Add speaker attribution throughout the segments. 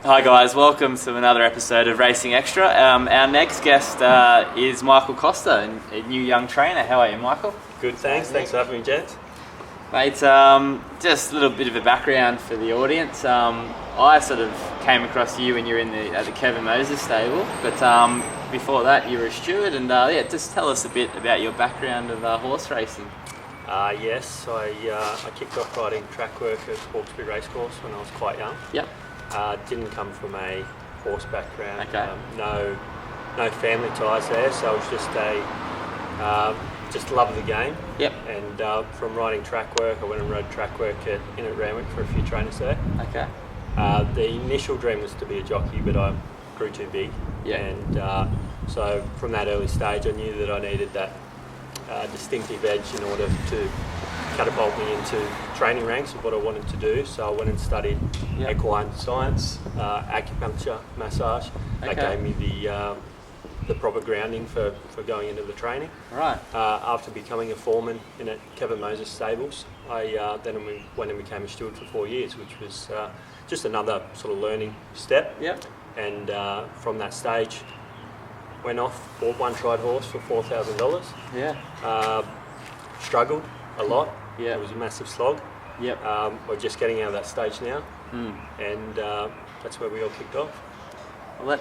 Speaker 1: Hi guys, welcome to another episode of Racing Extra. Our next guest is Michael Costa, a new young trainer. How are you, Michael?
Speaker 2: Good, thanks. Thanks for having me, gents.
Speaker 1: Mate, just a little bit of a background for the audience. I sort of came across you when you were at the Kevin Moses stable, but before that you were a steward, and just tell us a bit about your background of horse racing.
Speaker 2: Yes, I kicked off riding track work at Hawkesbury Racecourse when I was quite young.
Speaker 1: Yep.
Speaker 2: Didn't come from a horse background.
Speaker 1: Okay.
Speaker 2: No family ties there, so it was just love the game.
Speaker 1: Yep.
Speaker 2: And from riding track work, I went and rode track work in Randwick for a few trainers there.
Speaker 1: Okay.
Speaker 2: The initial dream was to be a jockey, but I grew too big.
Speaker 1: Yeah.
Speaker 2: And so from that early stage, I knew that I needed that distinctive edge in order to catapult me into training ranks of what I wanted to do. So I went and studied equine science, acupuncture, massage.
Speaker 1: Okay.
Speaker 2: That gave me the proper grounding for going into the training.
Speaker 1: Right.
Speaker 2: After becoming a foreman in at Kevin Moses stables, I then went and became a steward for 4 years, which was just another sort of learning step.
Speaker 1: Yep.
Speaker 2: And from that stage, went off, bought one tried horse for $4,000.
Speaker 1: Yeah.
Speaker 2: Struggled a lot.
Speaker 1: Yeah.
Speaker 2: It was a massive slog.
Speaker 1: Yep.
Speaker 2: We're just getting out of that stage now,
Speaker 1: Mm.
Speaker 2: and that's where we all kicked off.
Speaker 1: Well,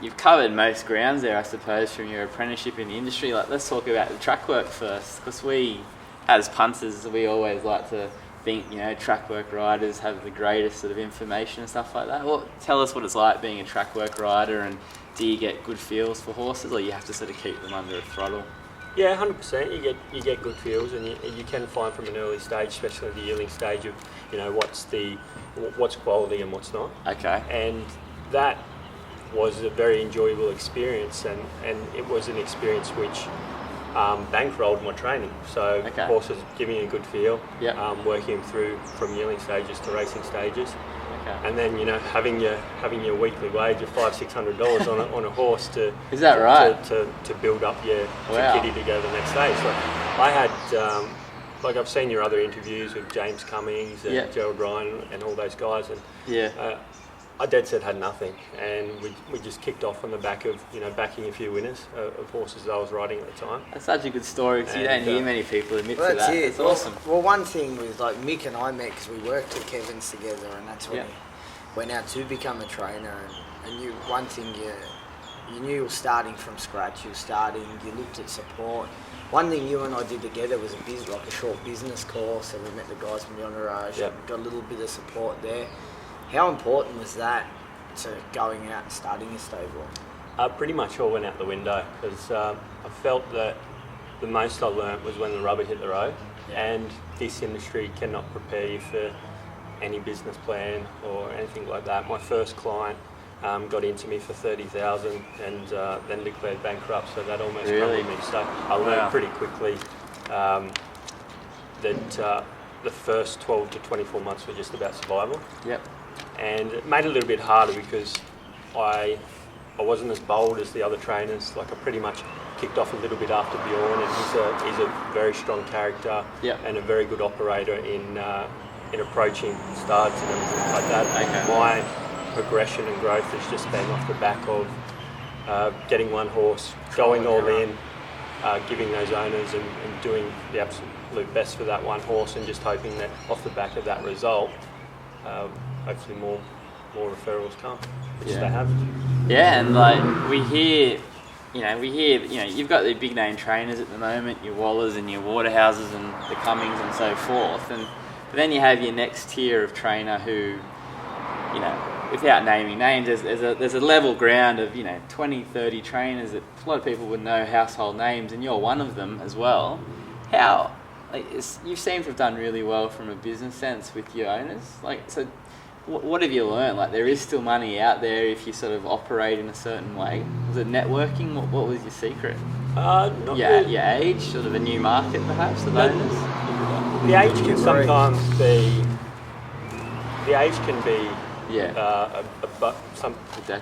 Speaker 1: you've covered most grounds there, I suppose, from your apprenticeship in the industry. Let's talk about the track work first, because we, as punters, we always like to think, track work riders have the greatest sort of information and stuff like that. Well, tell us what it's like being a track work rider, and do you get good feels for horses, or you have to sort of keep them under a throttle?
Speaker 2: Yeah, 100%. You get good feels, and you can find from an early stage, especially the yearling stage, of what's quality and what's not.
Speaker 1: Okay.
Speaker 2: And that was a very enjoyable experience, and it was an experience which bankrolled my training. So horses give me a good feel, working through from yearling stages to racing stages. Okay. And then having your weekly wage of $500-600 on a horse to
Speaker 1: is that right
Speaker 2: to build up your kitty to go to the next stage. So I had I've seen your other interviews with James Cummings and Gerald Ryan and all those guys, and I dead set had nothing, and we just kicked off on the back of backing a few winners of horses that I was riding at the time.
Speaker 1: That's such a good story, because you don't hear many people admit to that.
Speaker 3: That's it.
Speaker 1: It's awesome.
Speaker 3: Well, one thing was Mick and I met because we worked at Kevin's together, and that's when we went out to become a trainer. And one thing you knew you were starting from scratch. You looked at support. One thing you and I did together was a short business course, and we met the guys from the Entourage. Got a little bit of support there. How important was that to going out and starting a stable?
Speaker 2: Pretty much all went out the window, because I felt that the most I learnt was when the rubber hit the road, and this industry cannot prepare you for any business plan or anything like that. My first client got into me for $30,000 and then declared bankrupt, so that almost crumbled me. So I learned pretty quickly that the first 12 to 24 months were just about survival. Yep. And it made it a little bit harder because I wasn't as bold as the other trainers. I pretty much kicked off a little bit after Bjorn, and he's a very strong character and a very good operator in approaching starts and everything like that. Okay. My progression and growth has just been off the back of getting one horse, going all in, giving those owners and doing the absolute best for that one horse, and just hoping that off the back of that result, hopefully more referrals come, which they have.
Speaker 1: Yeah, and we hear, you've got the big name trainers at the moment, your Wallers and your Waterhouses and the Cummings and so forth, but then you have your next tier of trainer who, without naming names, there's a level ground of 20, 30 trainers that a lot of people would know household names, and you're one of them as well. How you seem to have done really well from a business sense with your owners. So what have you learned? There is still money out there if you sort of operate in a certain way. Was it networking? What was your secret?
Speaker 2: Not
Speaker 1: your age, sort of a new market perhaps of owners?
Speaker 2: The age can sometimes be. The age can be.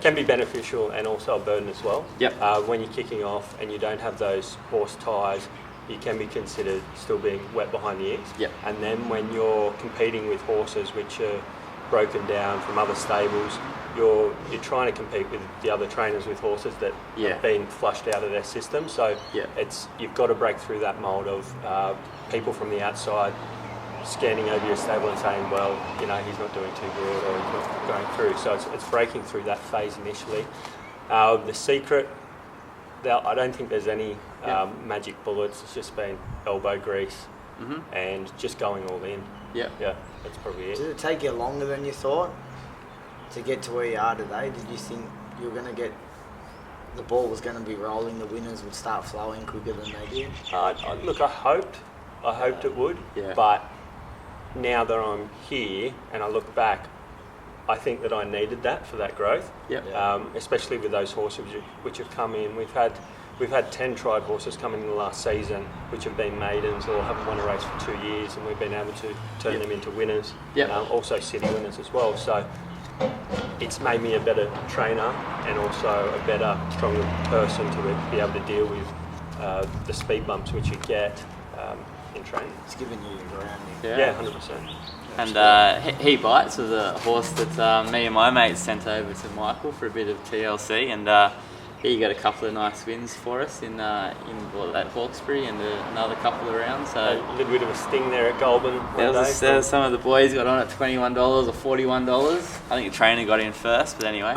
Speaker 2: Can be beneficial and also a burden as well. Yep. When you're kicking off and you don't have those horse ties, you can be considered still being wet behind the ears. Yep. And then when you're competing with horses who broken down from other stables. You're trying to compete with the other trainers with horses that have been flushed out of their system. So you've got to break through that mould of people from the outside scanning over your stable and saying, well, he's not doing too good or he's not going through. So it's breaking through that phase initially. The secret, I don't think there's any magic bullets. It's just been elbow grease and just going all in. Yeah, that's probably it.
Speaker 3: Did it take you longer than you thought to get to where you are today? Did you think you were going to the ball was going to be rolling, the winners would start flowing quicker than they did?
Speaker 2: Look, I hoped it would, but now that I'm here and I look back, I think that I needed that for that growth. Especially with those horses which have come in. We've had 10 tried horses come in the last season which have been maidens or haven't won a race for 2 years, and we've been able to turn them into winners. Also city winners as well. So it's made me a better trainer and also a better, stronger person to be able to deal with the speed bumps which you get in training.
Speaker 3: It's given you your grounding.
Speaker 2: Yeah, 100%.
Speaker 1: And He Bites was a horse that me and my mates sent over to Michael for a bit of TLC, and he got a couple of nice wins for us in at Hawkesbury and another couple of rounds. So
Speaker 2: a little bit of a sting there at Goulburn.
Speaker 1: Some of the boys got on at $21 or $41. I think the trainer got in first, but anyway.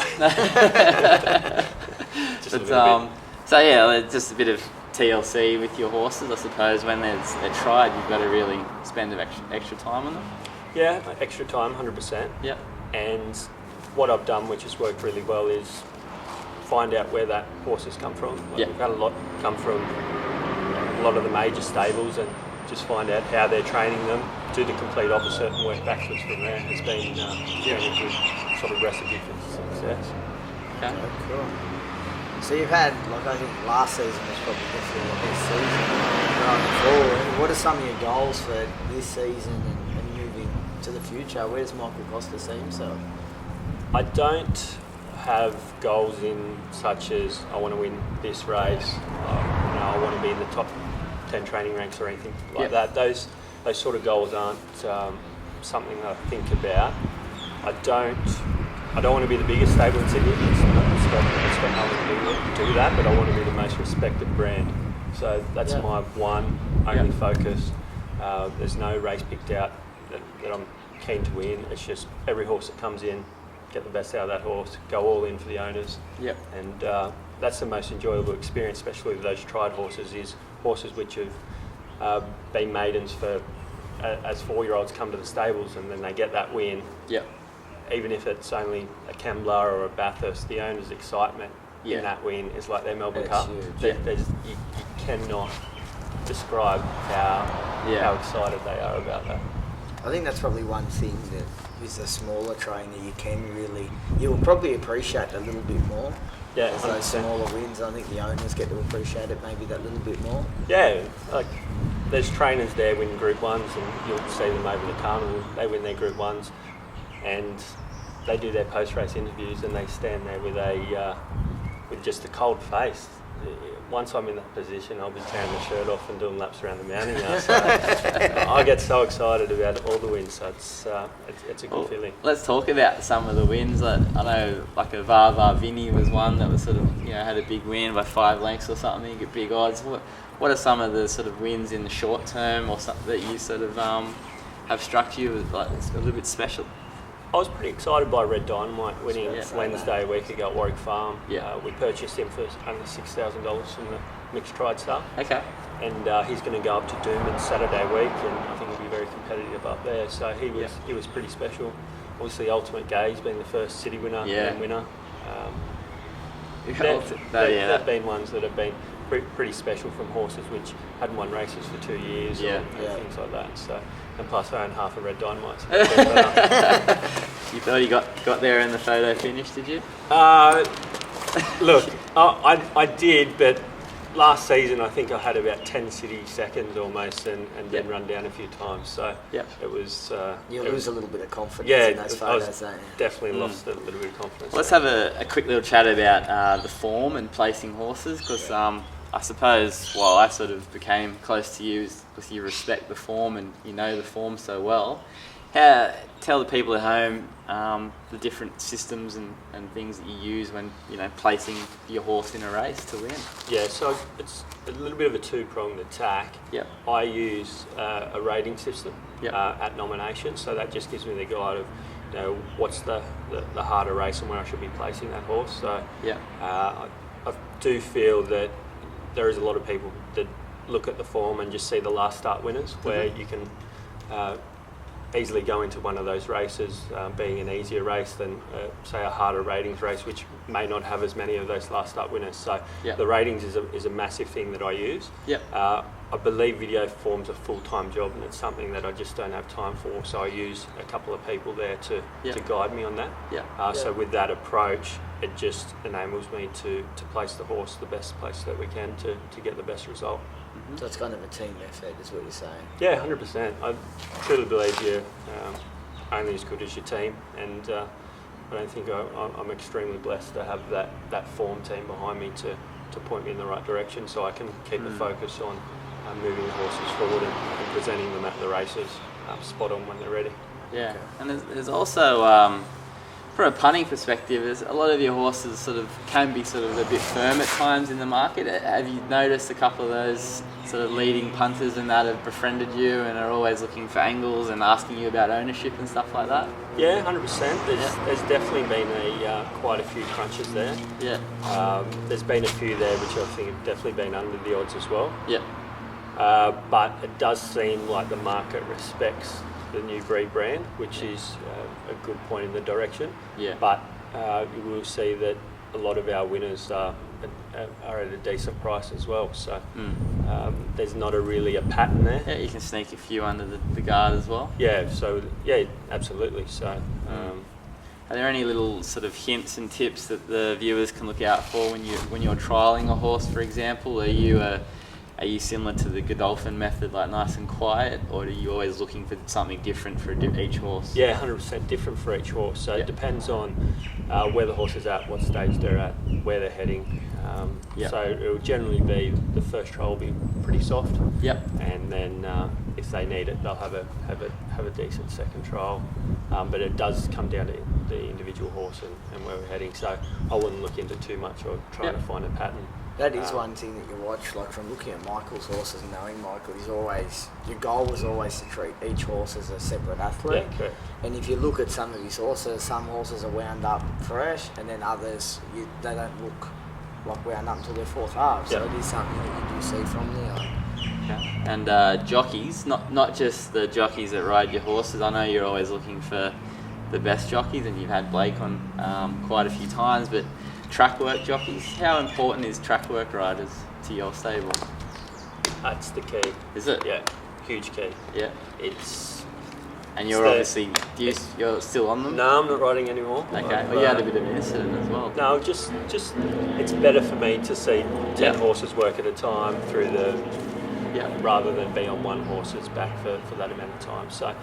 Speaker 1: Just a bit of TLC with your horses, I suppose. When they're tried, you've got to really spend extra time on them.
Speaker 2: Yeah, extra time, 100%.
Speaker 1: Yeah.
Speaker 2: And what I've done, which has worked really well, is find out where that horse has come from. We've had a lot come from a lot of the major stables, and just find out how they're training them, do the complete opposite and work backwards from there. Has been a good sort of recipe for success.
Speaker 1: Okay.
Speaker 3: Cool. So you've had, I think last season was probably definitely the best season going forward. What are some of your goals for this season and moving to the future? Where does Michael Costa see himself?
Speaker 2: I don't have goals in such as I want to win this race, I want to be in the top 10 training ranks or anything like that. Those sort of goals aren't something that I think about. I don't want to be the biggest stable in Sydney. It's got nothing to do that, but I want to be the most respected brand. So that's my only focus. There's no race picked out that I'm keen to win. It's just every horse that comes in, get the best out of that horse, go all in for the owners. And that's the most enjoyable experience, especially with those tried horses, is horses which have been maidens for as 4-year-olds come to the stables, and then they get that win. Even if it's only a Kembla or a Bathurst, the owner's excitement in that win is like their Melbourne Cup. You cannot describe how excited they are about that.
Speaker 3: I think that's probably one thing that with a smaller trainer you'll probably appreciate a little bit more. As those smaller wins, I think the owners get to appreciate it maybe that little bit more.
Speaker 2: There's trainers there winning Group 1s, and you'll see them over the carnival. They win their Group 1s, and they do their post-race interviews, and they stand there with just a cold face. Once I'm in that position, I'll be tearing the shirt off and doing laps around the mountain now. So I get so excited about all the wins. So it's a good feeling.
Speaker 1: Let's talk about some of the wins. I know, like a Var Vinny was one that was sort of had a big win by 5 lengths or something. You get big odds. What are some of the sort of wins in the short term, or something that you sort of have struck you as it's a little bit special?
Speaker 2: I was pretty excited by Red Dynamite winning Wednesday a week ago at Warwick Farm. We purchased him for under $6,000 from the mixed tried stuff.
Speaker 1: Okay.
Speaker 2: And he's going to go up to Doomben Saturday week, and I think he'll be very competitive up there. So he was pretty special. Obviously, Ultimate Gaze being the first city winner and winner. They've been ones that have been pretty special from horses which hadn't won races for 2 years and things like that. So, and plus I own half a Red Dynamite. So
Speaker 1: you thought you got there in the photo finish, did you?
Speaker 2: Look, I did, but last season I think I had about 10 city seconds almost, and then run down a few times. So it was.
Speaker 3: You lose a little bit of confidence in those photos, don't you?
Speaker 2: Definitely lost a little bit of confidence.
Speaker 1: Let's have a quick little chat about the form and placing horses, because I suppose while I sort of became close to you because you respect the form and you know the form so well, Tell the people at home the different systems and things that you use when placing your horse in a race to win.
Speaker 2: Yeah, so it's a little bit of a two-pronged attack.
Speaker 1: Yep.
Speaker 2: I use a rating system
Speaker 1: Yep.
Speaker 2: At nomination, so that just gives me the guide of what's the harder race and where I should be placing that horse. So
Speaker 1: Yeah.
Speaker 2: I do feel that there is a lot of people that look at the form and just see the last start winners, where you can easily go into one of those races being an easier race than say a harder ratings race, which may not have as many of those last start winners. So
Speaker 1: Yep.
Speaker 2: the ratings is a massive thing that I use.
Speaker 1: Yep.
Speaker 2: I believe video forms a full-time job, and it's something that I just don't have time for, so I use a couple of people there to guide me on that.
Speaker 1: Yeah.
Speaker 2: So with that approach, it just enables me to place the horse the best place that we can to get the best result.
Speaker 3: So it's kind of a team effort, is what you're saying.
Speaker 2: Yeah, 100%. I truly believe you're only as good as your team, and I don't think I'm extremely blessed to have that form team behind me to point me in the right direction, so I can keep the focus on moving the horses forward and presenting them at the races spot on when they're ready.
Speaker 1: Yeah, and there's also, from a punting perspective, there's a lot of your horses can be a bit firm at times in the market. Have you noticed a couple of those leading punters and that have befriended you and are always looking for angles and asking you about ownership and stuff like that?
Speaker 2: Yeah, 100%. There's definitely been quite a few crunches there.
Speaker 1: Yeah.
Speaker 2: There's been a few there which I think have definitely been under the odds as well.
Speaker 1: Yeah.
Speaker 2: But it does seem like the market respects the new breed brand, which is a good point in the direction.
Speaker 1: Yeah.
Speaker 2: But you will see that a lot of our winners are at a decent price as well. So there's not really a pattern there.
Speaker 1: Yeah, you can sneak a few under the guard as well.
Speaker 2: Yeah. So yeah, absolutely. So.
Speaker 1: Are there any little hints and tips that the viewers can look out for when you're trialling a horse, for example? Are you similar to the Godolphin method, like nice and quiet, or are you always looking for something different for each horse?
Speaker 2: Yeah, 100% different for each horse. So it depends on where the horse is at, what stage they're at, where they're heading. So it'll generally be the first trial will be pretty soft.
Speaker 1: Yep.
Speaker 2: And then if they need it, they'll have a decent second trial. But it does come down to the individual horse and where we're heading. So I wouldn't look into too much or try to find a pattern.
Speaker 3: That is one thing that you watch, like from looking at Michael's horses and knowing Michael, your goal was always to treat each horse as a separate athlete.
Speaker 2: Yeah, correct.
Speaker 3: And if you look at some of his horses, some horses are wound up fresh, and then others, they don't look like wound up until their fourth half. So it is something that you do see from there.
Speaker 1: Okay. And jockeys, not just the jockeys that ride your horses. I know you're always looking for the best jockeys, and you've had Blake on quite a few times, but track work jockeys, how important is track work riders to your stable?
Speaker 2: That's the key.
Speaker 1: Is it?
Speaker 2: Yeah, huge key.
Speaker 1: Yeah. And you're
Speaker 2: it's
Speaker 1: you're still on them?
Speaker 2: No, I'm not riding anymore.
Speaker 1: Okay. Well, you had a bit of an incident as well.
Speaker 2: No, just it's better for me to see 10 horses work at a time through rather than be on one horse's back for that amount of time. So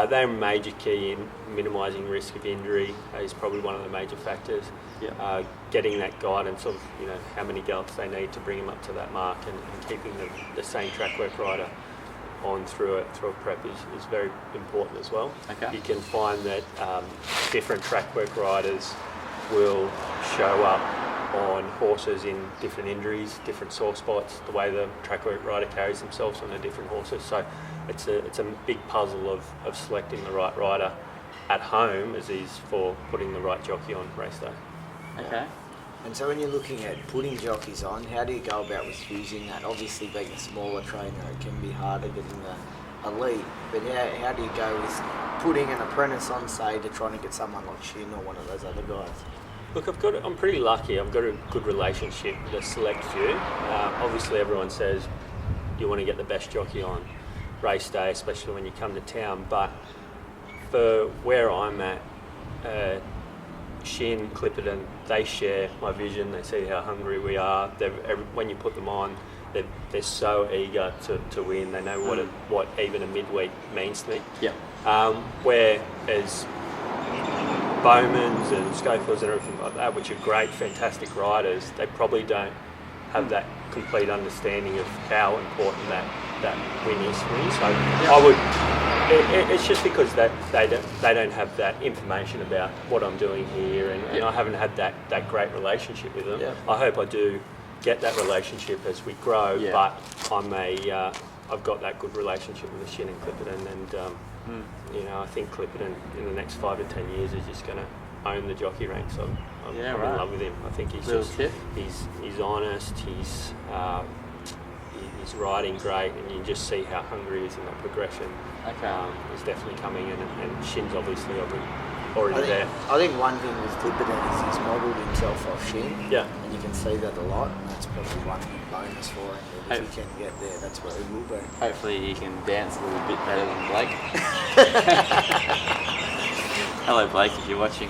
Speaker 2: they're a major key in minimising risk of injury is probably one of the major factors.
Speaker 1: Yeah.
Speaker 2: Getting that guidance of how many gallops they need to bring them up to that mark, and keeping the same track work rider on through a prep is very important as well.
Speaker 1: Okay.
Speaker 2: You can find that different track work riders will show up on horses in different injuries, different sore spots, the way the track work rider carries themselves on the different horses. So it's a big puzzle of selecting the right rider at home as is for putting the right jockey on race day.
Speaker 1: Okay.
Speaker 3: And so when you're looking at putting jockeys on, how do you go about with using that? Obviously being a smaller trainer, it can be harder getting a lead, but how do you go with putting an apprentice on, say, to trying to get someone like Shin or one of those other guys?
Speaker 2: Look, I'm pretty lucky. I've got a good relationship with a select few. Obviously everyone says you want to get the best jockey on race day, especially when you come to town, but for where I'm at, Shin, Clipperton, they share my vision. They see how hungry we are. When you put them on, they're so eager to win. They know what even a midweek means to me.
Speaker 1: Yeah.
Speaker 2: Whereas Bowmans and Schofields and everything like that, which are great, fantastic riders, they probably don't have that complete understanding of how important that that win history. So I would. It's just because that they don't have that information about what I'm doing here, and I haven't had that great relationship with them. I hope I do get that relationship as we grow, but I've got that good relationship with the Shin and Clipperton, and I think Clipperton in the next 5 to 10 years is just going to own the jockey ranks. I'm in love with him. I think he's honest. He's riding great, and you can just see how hungry he is in that progression. He's definitely coming in, and Shin's obviously already there.
Speaker 3: I think one thing with Clipperton is he's modelled himself off Shin.
Speaker 2: Yeah.
Speaker 3: And you can see that a lot, and that's probably one bonus for him. If he can get there, that's where he will be.
Speaker 1: Hopefully he can dance a little bit better than Blake. Hello Blake, if you're watching.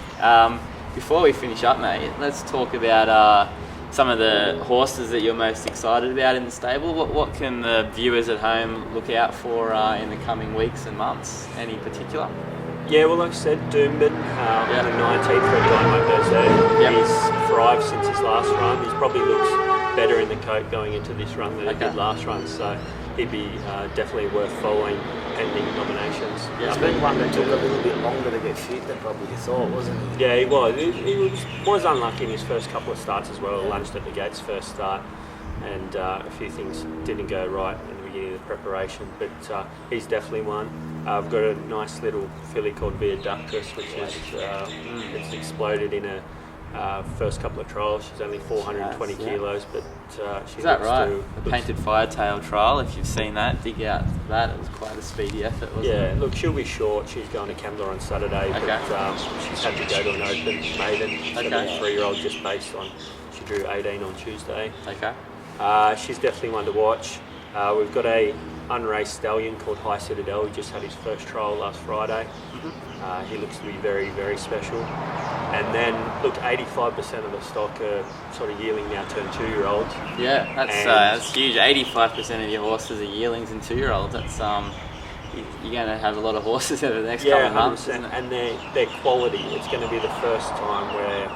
Speaker 1: Before we finish up, mate, let's talk about some of the horses that you're most excited about in the stable. What can the viewers at home look out for in the coming weeks and months? Any particular?
Speaker 2: Yeah, well, like I said, Doomben on the 19th for Dynamo Thursday. He's thrived since his last run. He probably looks better in the coat going into this run than he did last run, so he'd be definitely worth following pending nominations.
Speaker 3: It's been one that took a little bit longer to get fit than probably you thought, wasn't he?
Speaker 2: Yeah, he was. He was unlucky in his first couple of starts as well. Lunged at the gates first start, and a few things didn't go right in the beginning of the preparation, but he's definitely one. I've got a nice little filly called Viaductress, which is it's exploded in a first couple of trials. She's only 420 kilos, but she
Speaker 1: is that right? The Painted Firetail trial, if you've seen that, dig out that. It was quite a speedy effort, wasn't it?
Speaker 2: Yeah, look, she'll be short. She's going to Kembla on Saturday, but she's had to go to an open maiden. She's a 3-year-old just based on, she drew 18 on Tuesday. She's definitely one to watch. We've got a unraced stallion called High Citadel, who just had his first trial last Friday. He looks to be very, very special. And then, look, 85% of the stock are sort of yearling now turned 2-year-olds.
Speaker 1: Yeah, that's huge. 85% of your horses are yearlings and 2-year-olds. That's you're going to have a lot of horses over the next couple of months, isn't it?
Speaker 2: And their quality. It's going to be the first time where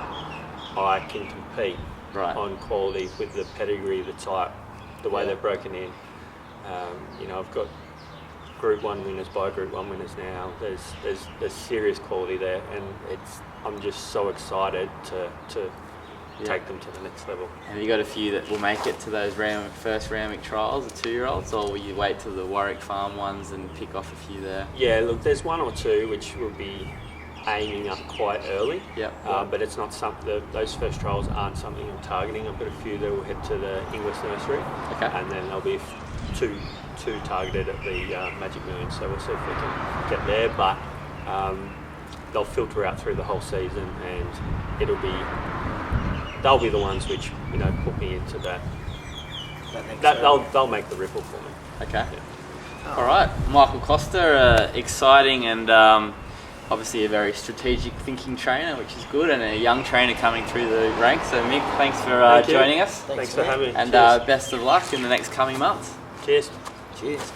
Speaker 2: I can compete on quality with the pedigree, the type, the way they're broken in. I've got Group 1 winners by Group 1 winners now. There's serious quality there, and I'm just so excited to take them to the next level.
Speaker 1: Have you got a few that will make it to those first Randwick trials, the 2-year-olds, or will you wait till the Warwick Farm ones and pick off a few there?
Speaker 2: Yeah, look, there's one or two which will be aiming up quite early. But it's not something. Those first trials aren't something I'm targeting. I've got a few that will head to the English Nursery, and then there'll be two targeted at the Magic Million. So we'll see if we can get there. But they'll filter out through the whole season, and they'll be the ones which put me into that. They'll make the ripple for me.
Speaker 1: All right, Michael Costa, exciting and obviously a very strategic thinking trainer, which is good, and a young trainer coming through the ranks. So Mick, thanks for joining us.
Speaker 2: Thanks for having me.
Speaker 1: And best of luck in the next coming months.
Speaker 2: Cheers.
Speaker 3: Cheers.